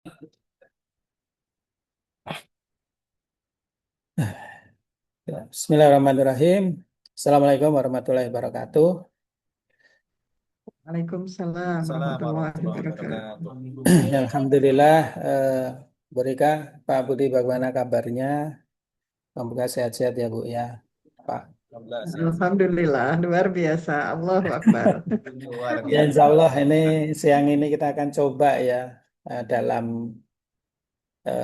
Ya, Bismillahirrahmanirrahim. Assalamualaikum warahmatullahi wabarakatuh. Waalaikumsalam warahmatullahi wabarakatuh. Alhamdulillah, Bu Rika, Pak Budi, bagaimana kabarnya? Semoga sehat-sehat ya Bu ya, Pak. Alhamdulillah, luar biasa. Allahu Akbar. Ya, Insya Allah ini siang ini kita akan coba ya dalam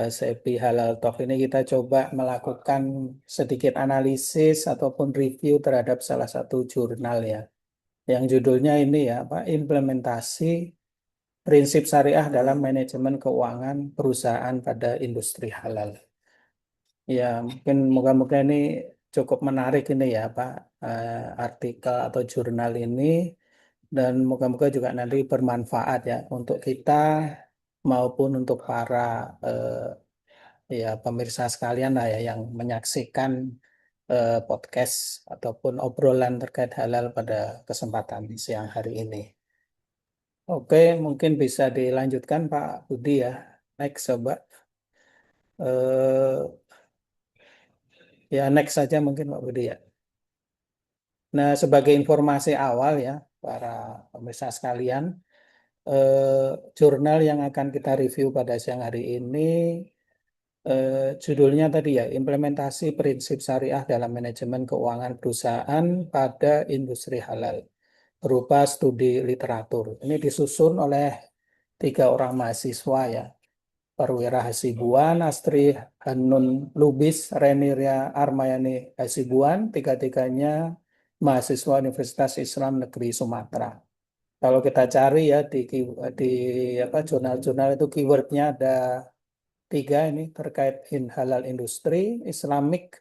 Sepi Halal Talk ini kita coba melakukan sedikit analisis ataupun review terhadap salah satu jurnal ya, yang judulnya ini ya, Pak, implementasi prinsip syariah dalam manajemen keuangan perusahaan pada industri halal. Ya, mungkin moga-moga ini cukup menarik ini ya, Pak, artikel atau jurnal ini, dan moga-moga juga nanti bermanfaat ya untuk kita maupun untuk para ya pemirsa sekalian lah ya yang menyaksikan podcast ataupun obrolan terkait halal pada kesempatan siang hari ini. Oke, mungkin bisa dilanjutkan Pak Budi ya. Next coba. Eh, ya next saja mungkin Pak Budi ya. Nah, sebagai informasi awal ya, para pemirsa sekalian, jurnal yang akan kita review pada siang hari ini, judulnya tadi ya, implementasi prinsip syariah dalam manajemen keuangan perusahaan pada industri halal, berupa studi literatur. Ini disusun oleh 3 orang mahasiswa ya, Perwira Hasibuan, Astri Hanun Lubis, Reniria Armayani Hasibuan, tiga-tiganya mahasiswa Universitas Islam Negeri Sumatera. Kalau kita cari ya di apa jurnal-jurnal itu keywordnya ada 3 ini terkait halal industri, Islamic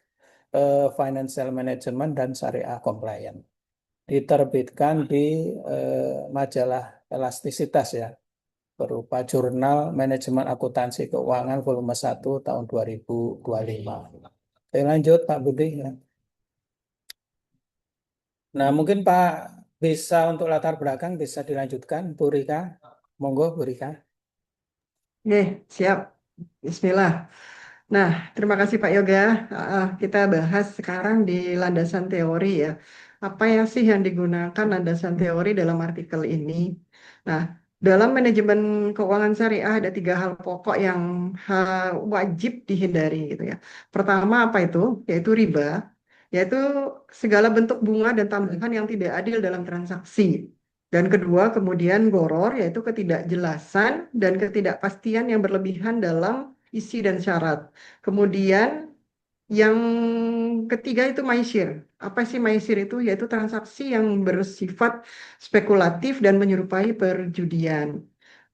Financial Management dan Syariah Compliant. Diterbitkan di majalah Elastisitas ya, berupa Jurnal Manajemen Akuntansi Keuangan volume 1 tahun 2025. Oke, lanjut Pak Budi ya. Nah, mungkin Pak bisa untuk latar belakang bisa dilanjutkan Bu Rika. Monggo Bu Rika. Oke, siap. Bismillah. Nah, terima kasih Pak Yoga. Kita bahas sekarang di landasan teori ya. Apa yang sih yang digunakan landasan teori dalam artikel ini? Nah, dalam manajemen keuangan syariah ada 3 hal pokok yang wajib dihindari gitu ya. Pertama apa itu? Yaitu riba, yaitu segala bentuk bunga dan tambahan yang tidak adil dalam transaksi. Dan kedua, kemudian goror, yaitu ketidakjelasan dan ketidakpastian yang berlebihan dalam isi dan syarat. Kemudian yang ketiga itu maisir. Apa sih maisir itu? Yaitu transaksi yang bersifat spekulatif dan menyerupai perjudian.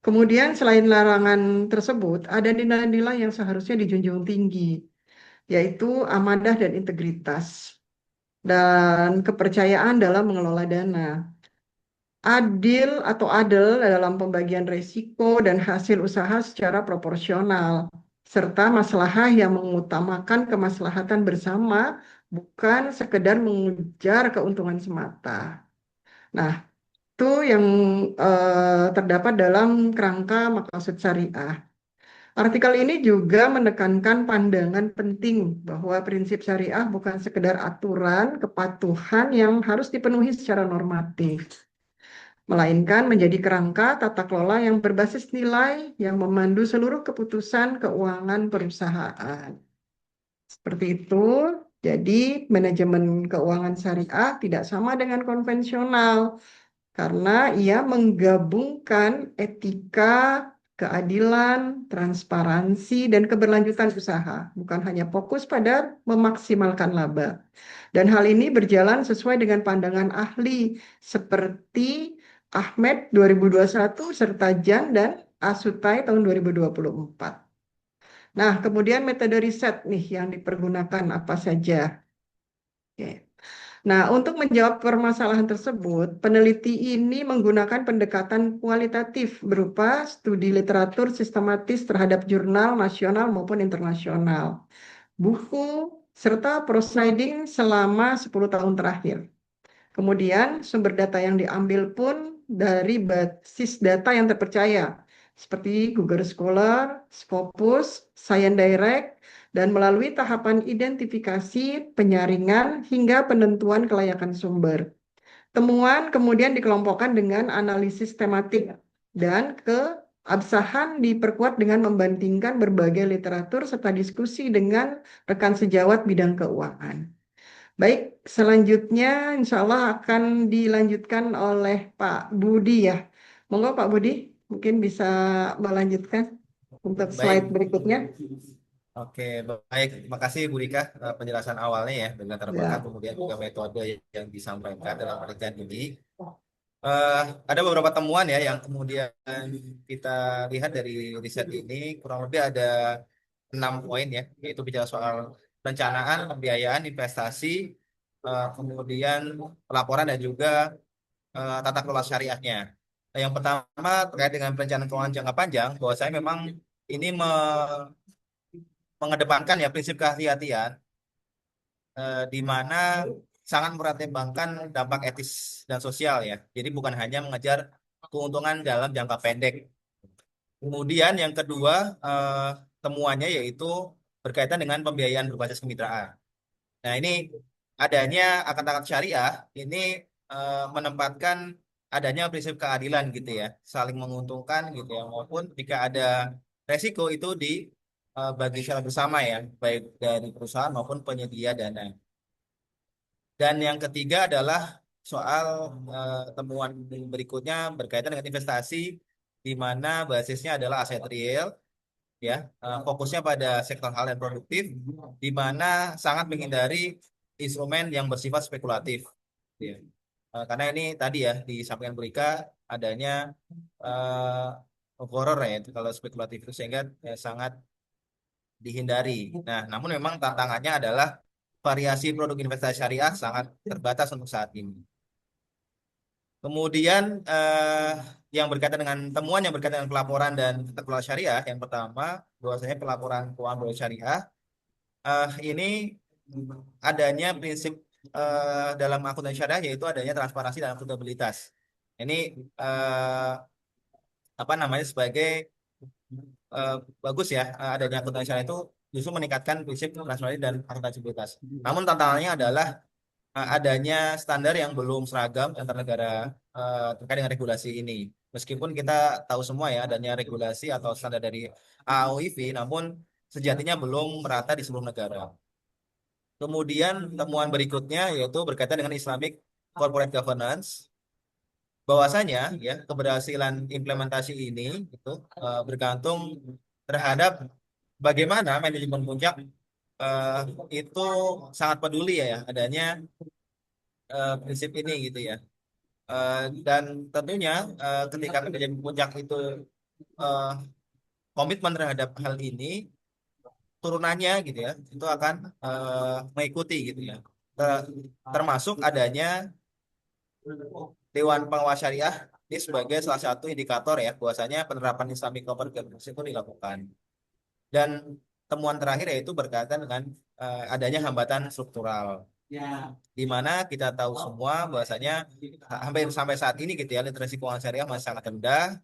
Kemudian selain larangan tersebut, ada nilai-nilai yang seharusnya dijunjung tinggi, yaitu amanah dan integritas dan kepercayaan dalam mengelola dana. Adil atau adil dalam pembagian risiko dan hasil usaha secara proporsional, serta maslahah yang mengutamakan kemaslahatan bersama, bukan sekedar mengejar keuntungan semata. Nah, itu yang terdapat dalam kerangka maqasid syariah. Artikel ini juga menekankan pandangan penting bahwa prinsip syariah bukan sekedar aturan kepatuhan yang harus dipenuhi secara normatif, melainkan menjadi kerangka tata kelola yang berbasis nilai yang memandu seluruh keputusan keuangan perusahaan. Seperti itu, jadi manajemen keuangan syariah tidak sama dengan konvensional karena ia menggabungkan etika, keadilan, transparansi, dan keberlanjutan usaha, bukan hanya fokus pada memaksimalkan laba. Dan hal ini berjalan sesuai dengan pandangan ahli seperti Ahmed 2021 serta Jan dan Asutai tahun 2024. Nah, kemudian metode riset nih yang dipergunakan apa saja. Oke. Nah, untuk menjawab permasalahan tersebut, peneliti ini menggunakan pendekatan kualitatif berupa studi literatur sistematis terhadap jurnal nasional maupun internasional, buku, serta proofreading selama 10 tahun terakhir. Kemudian, sumber data yang diambil pun dari basis data yang terpercaya, seperti Google Scholar, Scopus, Science Direct, dan melalui tahapan identifikasi, penyaringan, hingga penentuan kelayakan sumber. Temuan kemudian dikelompokkan dengan analisis tematik dan keabsahan diperkuat dengan membandingkan berbagai literatur serta diskusi dengan rekan sejawat bidang keuangan. Baik, selanjutnya insya Allah akan dilanjutkan oleh Pak Budi ya. Monggo Pak Budi, mungkin bisa melanjutkan untuk slide Baik, berikutnya. oke, baik. Terima kasih Bu Rika penjelasan awalnya ya dengan latar belakang Ya, kemudian juga metode yang disampaikan dalam penelitian ini. Ada beberapa temuan ya yang kemudian kita lihat dari riset ini kurang lebih ada 6 poin ya, yaitu bicara soal perencanaan, pembiayaan, investasi, kemudian pelaporan dan juga tata kelola syariahnya. Nah, yang pertama terkait dengan perencanaan keuangan jangka panjang, bahwa saya memang ini mengedepankan ya prinsip kehati-hatian di mana sangat mempertimbangkan dampak etis dan sosial ya. Jadi bukan hanya mengejar keuntungan dalam jangka pendek. Kemudian yang kedua temuannya yaitu berkaitan dengan pembiayaan berbasis kemitraan. Nah ini adanya akad-akad syariah ini menempatkan adanya prinsip keadilan gitu ya, saling menguntungkan gitu ya, maupun jika ada resiko itu bagi secara bersama ya, baik dari perusahaan maupun penyedia dana. Dan yang ketiga adalah soal temuan berikutnya berkaitan dengan investasi di mana basisnya adalah aset real ya, fokusnya pada sektor hal dan produktif di mana sangat menghindari instrumen yang bersifat spekulatif ya. Karena ini tadi ya disampaikan Berika adanya horor ya itu kalau spekulatif itu sehingga sangat dihindari. Nah, namun memang tantangannya adalah variasi produk investasi syariah sangat terbatas untuk saat ini. Kemudian yang berkaitan dengan temuan yang berkaitan dengan pelaporan dan tata kelola syariah, yang pertama bahwasanya pelaporan keuangan berbasis syariah ini adanya prinsip dalam akuntansi syariah yaitu adanya transparansi dan akuntabilitas. Ini apa namanya sebagai bagus ya adanya akuntansi syariah itu justru meningkatkan prinsip transparansi dan akuntabilitas. Namun tantangannya adalah adanya standar yang belum seragam antar negara terkait dengan regulasi ini. Meskipun kita tahu semua ya adanya regulasi atau standar dari AOIV, namun sejatinya belum merata di seluruh negara. Kemudian temuan berikutnya yaitu berkaitan dengan Islamic Corporate Governance, bahwasanya ya keberhasilan implementasi ini itu bergantung terhadap bagaimana manajemen puncak eh, itu sangat peduli ya adanya prinsip ini gitu ya. Dan tentunya ketika manajemen puncak itu eh, komitmen terhadap hal ini, turunannya gitu ya, itu akan mengikuti gitu ya. Ter- Termasuk adanya Dewan Pengawas Syariah ini sebagai salah satu indikator ya, bahwasanya penerapan Islamic Corporate Governance itu dilakukan. Dan temuan terakhir yaitu berkaitan dengan adanya hambatan struktural. Di mana kita tahu semua bahwasanya hampir sampai saat ini gitu ya literasi keuangan syariah masih sangat rendah.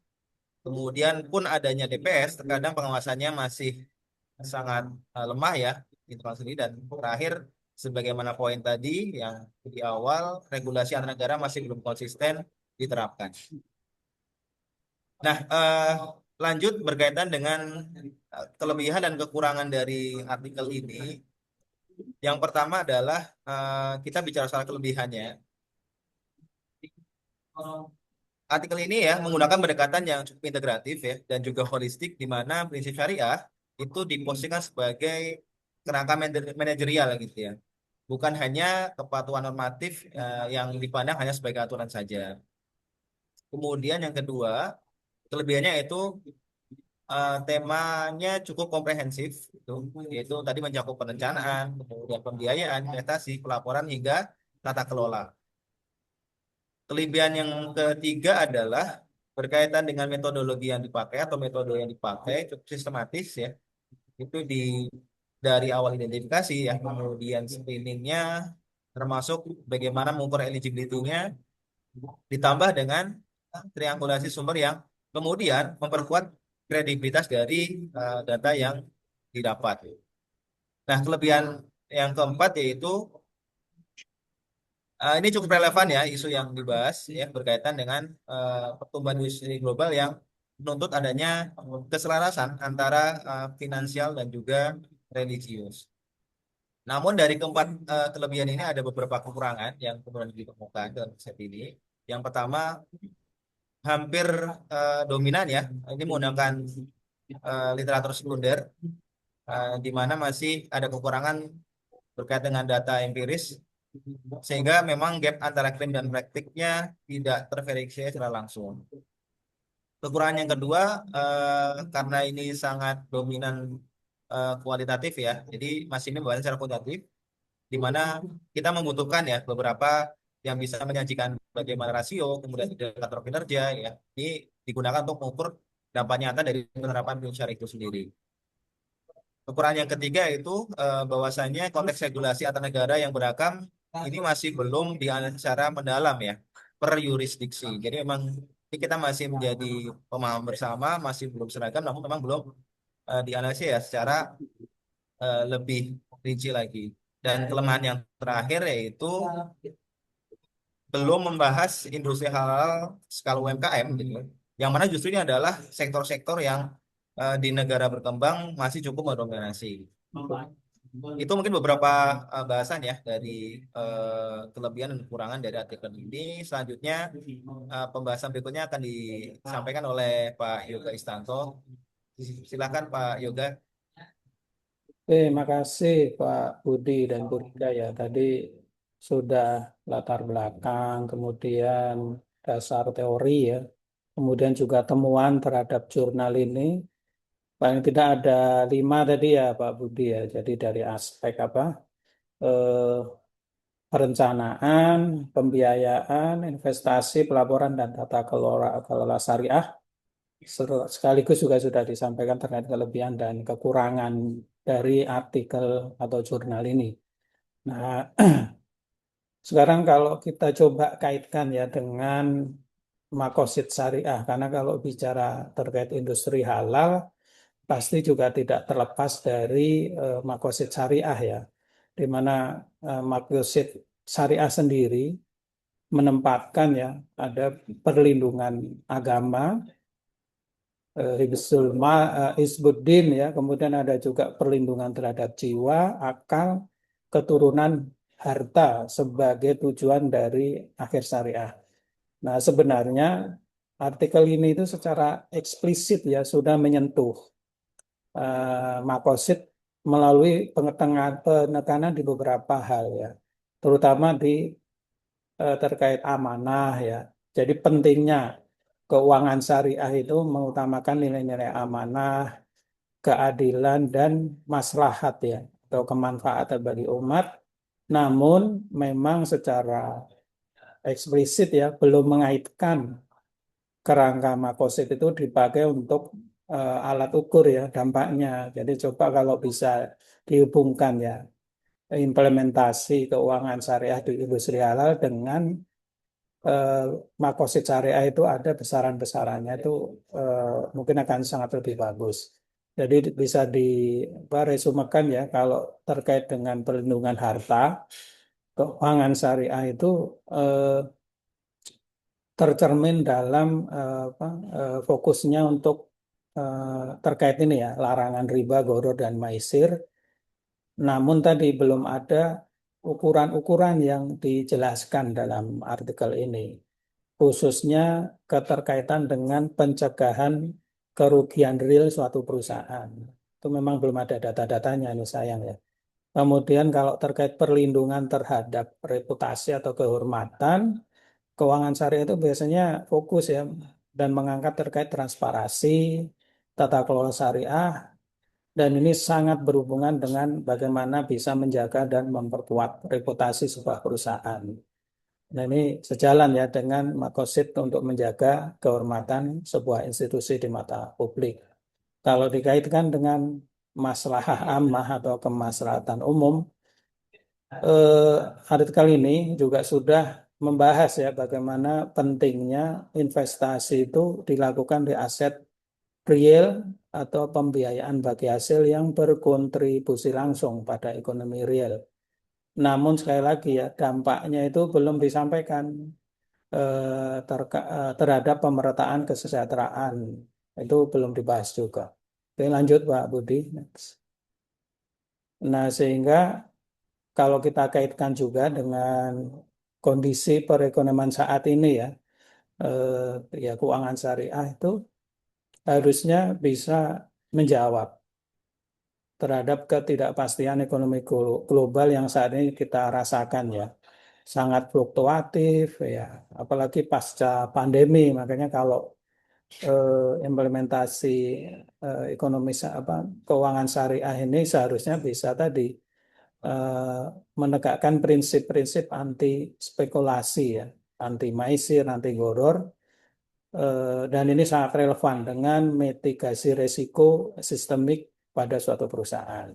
Kemudian pun adanya DPS terkadang pengawasannya masih sangat lemah ya internal sendiri. Dan terakhir sebagaimana poin tadi yang di awal regulasi antar negara masih belum konsisten diterapkan. Nah, lanjut berkaitan dengan kelebihan dan kekurangan dari artikel ini. Yang pertama adalah kita bicara soal kelebihannya. Artikel ini ya menggunakan pendekatan yang cukup integratif ya dan juga holistik di mana prinsip syariah itu diposisikan sebagai kerangka manajerial gitu ya. Bukan hanya kepatuhan normatif yang dipandang hanya sebagai aturan saja. Kemudian yang kedua, kelebihannya itu temanya cukup komprehensif gitu, yaitu tadi mencakup perencanaan, kemudian pembiayaan, investasi, pelaporan hingga tata kelola. Kelebihan yang ketiga adalah berkaitan dengan metodologi yang dipakai atau metode yang dipakai cukup sistematis ya. Itu dari awal identifikasi ya, kemudian screeningnya, termasuk bagaimana mengukur eligibility-nya, ditambah dengan triangulasi sumber yang kemudian memperkuat kredibilitas dari data yang didapat. Nah, kelebihan yang keempat yaitu ini cukup relevan ya isu yang dibahas ya berkaitan dengan pertumbuhan industri global yang menuntut adanya keselarasan antara finansial dan juga religius. Namun dari keempat kelebihan ini ada beberapa kekurangan yang kemudian ditemukan dalam riset ini. Yang pertama hampir dominan ya ini menggunakan literatur sekunder di mana masih ada kekurangan berkait dengan data empiris sehingga memang gap antara klaim dan praktiknya tidak terverifikasi secara langsung. Kekurangan yang kedua karena ini sangat dominan kualitatif ya, jadi masih ini bukan secara kuantitatif, di mana kita membutuhkan ya beberapa yang bisa menyajikan bagaimana rasio, kemudian indikator kinerja ya, ini digunakan untuk mengukur dampak nyata dari penerapan syariah itu sendiri. Kekurangan yang ketiga itu bahwasannya konteks regulasi antar negara yang beragam ini masih belum dianalisis secara mendalam ya per yurisdiksi. Jadi memang ini kita masih menjadi pemahaman bersama, masih belum seragam, namun memang belum dianalisis ya secara lebih rinci lagi. Dan kelemahan yang terakhir yaitu belum membahas industri halal skala UMKM gitu. Yang mana justru ini adalah sektor-sektor yang di negara berkembang masih cukup mendominasi. Itu mungkin beberapa bahasan ya dari kelebihan dan kekurangan dari artikel ini. Selanjutnya pembahasan berikutnya akan disampaikan oleh Pak Yoga Istanto. Silakan Pak Yoga. Terima kasih Pak Budi dan Bu Rika ya. Tadi sudah latar belakang, kemudian dasar teori ya, kemudian juga temuan terhadap jurnal ini. Paling tidak ada 5 tadi ya Pak Budi ya. Jadi dari aspek apa? Eh, Perencanaan, pembiayaan, investasi, pelaporan dan tata kelola syariah. Sekaligus juga sudah disampaikan terkait kelebihan dan kekurangan dari artikel atau jurnal ini. Nah, sekarang kalau kita coba kaitkan ya dengan makosid syariah, karena kalau bicara terkait industri halal, pasti juga tidak terlepas dari makosid syariah ya, di mana makosid syariah sendiri menempatkan ya ada perlindungan agama, Hizbuddin ya, kemudian ada juga perlindungan terhadap jiwa, akal, keturunan, harta sebagai tujuan dari akhir syariah. Nah, sebenarnya artikel ini itu secara eksplisit ya sudah menyentuh makosid melalui penekanan di beberapa hal ya, terutama di terkait amanah ya. Jadi pentingnya keuangan syariah itu mengutamakan nilai-nilai amanah, keadilan dan maslahat ya, atau kemanfaatan bagi umat. Namun memang secara eksplisit ya belum mengaitkan kerangka makosid itu dipakai untuk alat ukur ya dampaknya. Jadi coba kalau bisa dihubungkan ya implementasi keuangan syariah di industri halal dengan makosid syariah itu ada besaran-besarannya itu mungkin akan sangat lebih bagus. Jadi bisa diresumekan ya kalau terkait dengan perlindungan harta, keuangan syariah itu tercermin dalam fokusnya untuk terkait ini ya larangan riba, gharar dan maisir. Namun tadi belum ada ukuran-ukuran yang dijelaskan dalam artikel ini, khususnya keterkaitan dengan pencegahan kerugian real suatu perusahaan. Itu memang belum ada data-datanya, ini sayang ya. Kemudian kalau terkait perlindungan terhadap reputasi atau kehormatan, keuangan syariah itu biasanya fokus ya dan mengangkat terkait transparansi, tata kelola syariah, dan ini sangat berhubungan dengan bagaimana bisa menjaga dan memperkuat reputasi sebuah perusahaan. Nah, ini sejalan ya dengan makosid untuk menjaga kehormatan sebuah institusi di mata publik. Kalau dikaitkan dengan maslahah ammah atau kemaslahatan umum, artikel ini juga sudah membahas ya bagaimana pentingnya investasi itu dilakukan di aset real atau pembiayaan bagi hasil yang berkontribusi langsung pada ekonomi real. Namun sekali lagi ya, dampaknya itu belum disampaikan terhadap pemerataan kesejahteraan. Itu belum dibahas juga. Oke, lanjut Pak Budi. Next. Nah, sehingga kalau kita kaitkan juga dengan kondisi perekonomian saat ini ya, ya keuangan syariah itu harusnya bisa menjawab terhadap ketidakpastian ekonomi global yang saat ini kita rasakan ya. Sangat fluktuatif ya, apalagi pasca pandemi. Makanya kalau implementasi ekonomi keuangan syariah ini seharusnya bisa tadi eh, menegakkan prinsip-prinsip anti spekulasi ya, anti maisir, anti goror, dan ini sangat relevan dengan mitigasi resiko sistemik pada suatu perusahaan.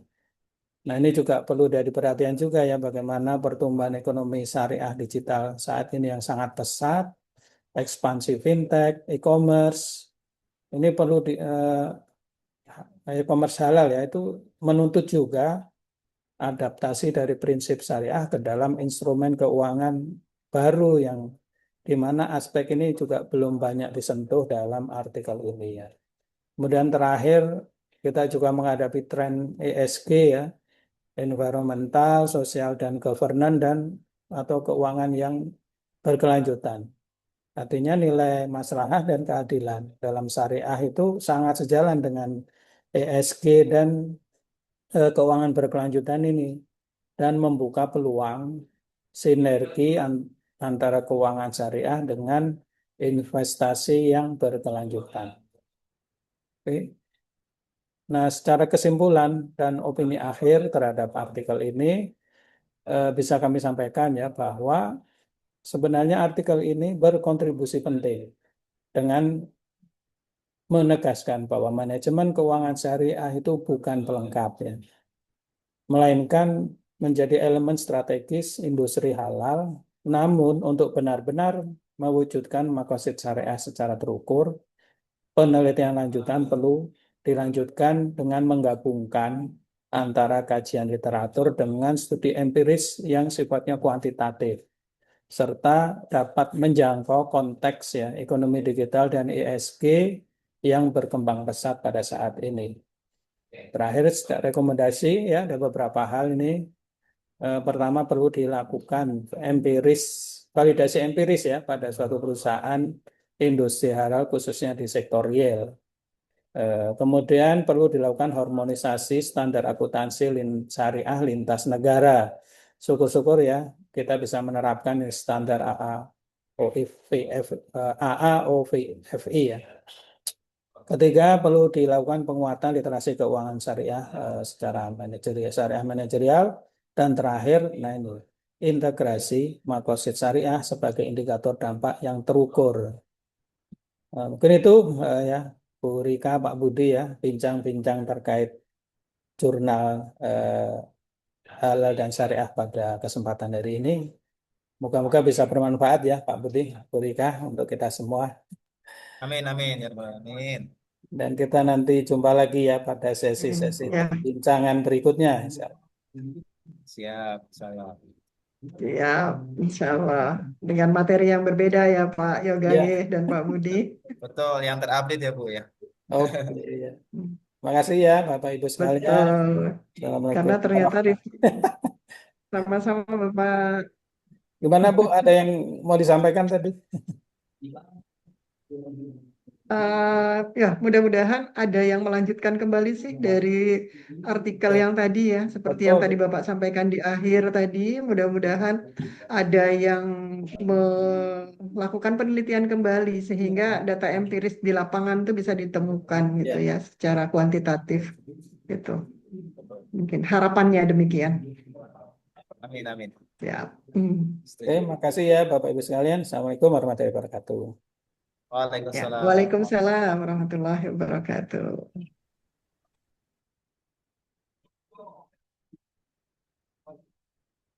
Nah, ini juga perlu dari perhatian juga ya bagaimana pertumbuhan ekonomi syariah digital saat ini yang sangat pesat, ekspansi fintech, e-commerce. Ini perlu e-commerce halal ya, itu menuntut juga adaptasi dari prinsip syariah ke dalam instrumen keuangan baru yang di mana aspek ini juga belum banyak disentuh dalam artikel ini ya. Kemudian terakhir kita juga menghadapi tren ESG ya, environmental, sosial dan governance dan atau keuangan yang berkelanjutan. Artinya nilai maslahah dan keadilan dalam syariah itu sangat sejalan dengan ESG dan keuangan berkelanjutan ini dan membuka peluang sinergi antara keuangan syariah dengan investasi yang berkelanjutan. Oke. Nah, secara kesimpulan dan opini akhir terhadap artikel ini bisa kami sampaikan ya bahwa sebenarnya artikel ini berkontribusi penting dengan menegaskan bahwa manajemen keuangan syariah itu bukan pelengkap ya, melainkan menjadi elemen strategis industri halal. Namun untuk benar-benar mewujudkan makosid syariah secara terukur, penelitian lanjutan perlu dilanjutkan dengan menggabungkan antara kajian literatur dengan studi empiris yang sifatnya kuantitatif, serta dapat menjangkau konteks ya ekonomi digital dan ESG yang berkembang pesat pada saat ini. Terakhir, rekomendasi ya ada beberapa hal ini. Pertama perlu dilakukan validasi empiris ya pada suatu perusahaan industri halal khususnya di sektor real. Kemudian perlu dilakukan harmonisasi standar akuntansi syariah lintas negara. Syukur-syukur ya kita bisa menerapkan standar AAOVFI ya. Ketiga, perlu dilakukan penguatan literasi keuangan syariah secara manajerial, syariah manajerial. Dan terakhir, nah ini, integrasi makosid syariah sebagai indikator dampak yang terukur. Mungkin itu ya, Bu Rika, Pak Budi ya, bincang-bincang terkait jurnal halal dan syariah pada kesempatan hari ini. Moga-moga bisa bermanfaat ya, Pak Budi, Bu Rika, untuk kita semua. Amin, amin, ya Rabbal Alamin. Dan kita nanti jumpa lagi ya pada sesi-sesi Ya, perbincangan berikutnya. Siap, salam. ya, insya Allah. Dengan materi yang berbeda ya Pak Yoga Ya, dan Pak Budi. Betul, yang terupdate ya Bu ya. oke. Ya. Makasih ya Bapak Ibu sekalian. Betul. Assalamualaikum Karena ternyata warahmatullahi. sama-sama Bapak. Gimana Bu? Ada yang mau disampaikan tadi? Ya, mudah-mudahan ada yang melanjutkan kembali sih dari artikel yang tadi ya, seperti yang tadi Betul. Bapak sampaikan di akhir tadi. Mudah-mudahan ada yang melakukan penelitian kembali sehingga data empiris di lapangan itu bisa ditemukan gitu Ya. ya, secara kuantitatif gitu. Mungkin harapannya demikian. Amin, amin. Ya. Oke, makasih ya Bapak Ibu sekalian. Assalamualaikum warahmatullahi wabarakatuh. Ya. Waalaikumsalam. Waalaikumsalam warahmatullahi wabarakatuh.